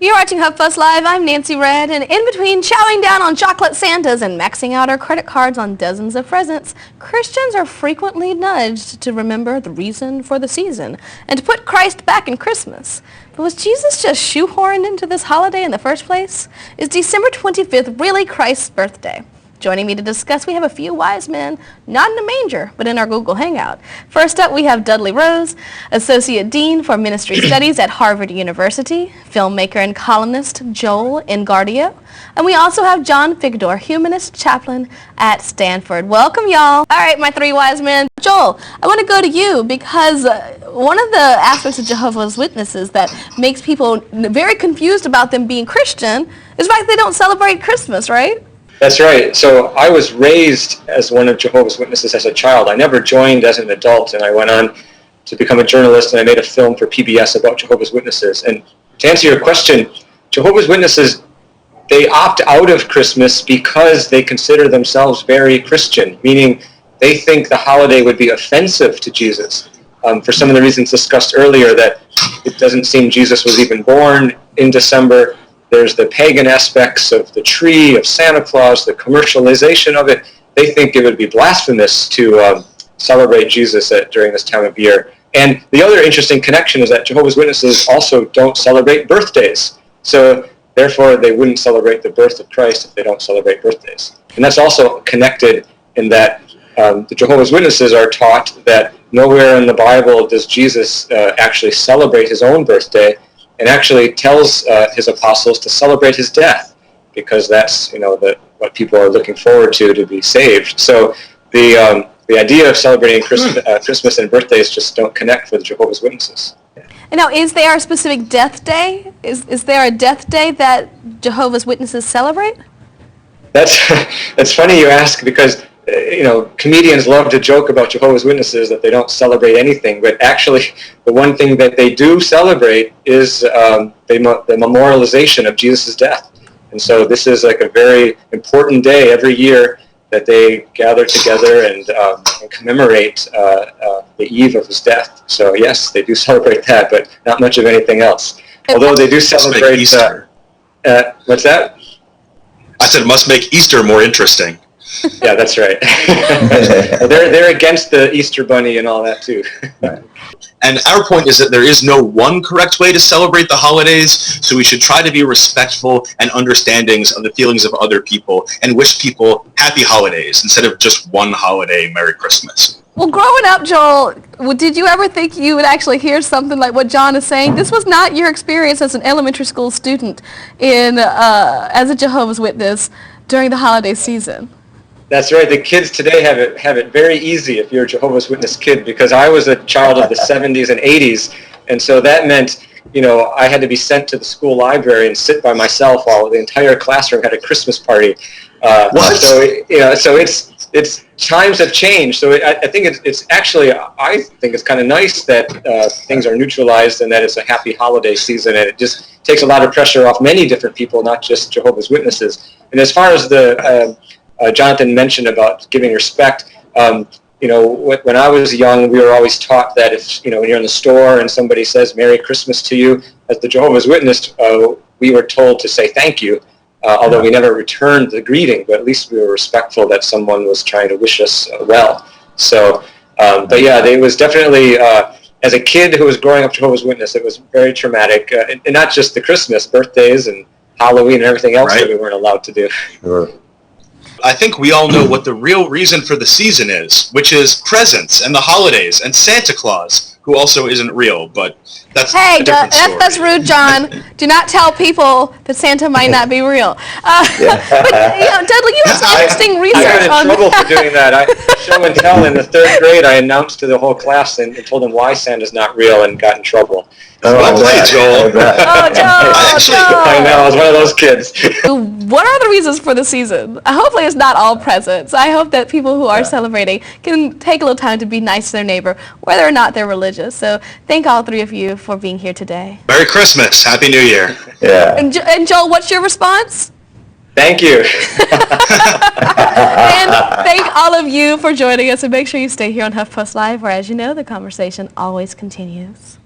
You're watching HuffPost Live. I'm Nancy Red, and in between chowing down on chocolate Santas and maxing out our credit cards on dozens of presents, Christians are frequently nudged to remember the reason for the season and to put Christ back in Christmas. But was Jesus just shoehorned into this holiday in the first place? Is December 25th really Christ's birthday? Joining me to discuss, we have a few wise men, not in a manger, but in our Google Hangout. First up, we have Dudley Rose, Associate Dean for Ministry Studies at Harvard University, filmmaker and columnist Joel Engardio, and we also have John Figdor, Humanist Chaplain at Stanford. Welcome, y'all. All right, my three wise men. Joel, I want to go to you because one of the aspects of Jehovah's Witnesses that makes people very confused about them being Christian is the fact they don't celebrate Christmas, right? That's right. So I was raised as one of Jehovah's Witnesses as a child. I never joined as an adult, and I went on to become a journalist, and I made a film for PBS about Jehovah's Witnesses. And to answer your question, Jehovah's Witnesses, they opt out of Christmas because they consider themselves very Christian, meaning they think the holiday would be offensive to Jesus. For some of the reasons discussed earlier, that it doesn't seem Jesus was even born in December. There's the pagan aspects of the tree, of Santa Claus, the commercialization of it. They think it would be blasphemous to celebrate Jesus during this time of year. And the other interesting connection is that Jehovah's Witnesses also don't celebrate birthdays. So therefore, they wouldn't celebrate the birth of Christ if they don't celebrate birthdays. And that's also connected in that the Jehovah's Witnesses are taught that nowhere in the Bible does Jesus actually celebrate his own birthday, and actually tells his apostles to celebrate his death, because that's what people are looking forward to be saved. So the idea of celebrating Christmas and birthdays just don't connect for the Jehovah's Witnesses. And now, is there a specific death day? Is there a death day that Jehovah's Witnesses celebrate? That's funny you ask, because comedians love to joke about Jehovah's Witnesses that they don't celebrate anything, but actually the one thing that they do celebrate is the memorialization of Jesus' death. And so this is like a very important day every year that they gather together and commemorate the eve of his death. So yes, they do celebrate that, but not much of anything else. Although they do celebrate Easter. What's that? I said it must make Easter more interesting. Yeah, that's right. They're against the Easter Bunny and all that too. And our point is that there is no one correct way to celebrate the holidays, so we should try to be respectful and understanding of the feelings of other people and wish people happy holidays instead of just one holiday, Merry Christmas. Well, growing up, Joel, did you ever think you would actually hear something like what John is saying? This was not your experience as an elementary school student as a Jehovah's Witness during the holiday season. That's right. The kids today have it very easy if you're a Jehovah's Witness kid, because I was a child of the 70s and 80s, and so that meant, I had to be sent to the school library and sit by myself while the entire classroom had a Christmas party. What? So it's times have changed. So I think it's actually, I think it's kind of nice that things are neutralized and that it's a happy holiday season, and it just takes a lot of pressure off many different people, not just Jehovah's Witnesses. And as far as the Jonathan mentioned about giving respect. When I was young, we were always taught that if when you're in the store and somebody says Merry Christmas to you, as the Jehovah's Witness, we were told to say thank you, although we never returned the greeting, but at least we were respectful that someone was trying to wish us well. So, but yeah, it was definitely, as a kid who was growing up Jehovah's Witness, it was very traumatic, and not just the Christmas, birthdays and Halloween and everything else that we weren't allowed to do. Sure. I think we all know what the real reason for the season is, which is presents and the holidays and Santa Claus, who also isn't real, but that's a different story. That's rude, John. Do not tell people that Santa might not be real. But, Dudley, you have some interesting research I got in trouble that. for doing that. Show and tell in the 3rd grade, I announced to the whole class and told them why Santa's not real and got in trouble. Well played, Joel. I know, I was one of those kids. What are the reasons for the season? Hopefully it's not all presents. I hope that people who are celebrating can take a little time to be nice to their neighbor, whether or not they're religious. So thank all three of you for being here today. Merry Christmas. Happy New Year. Yeah. And Joel, what's your response? Thank you. And thank all of you for joining us. And make sure you stay here on HuffPost Live, where, as you know, the conversation always continues.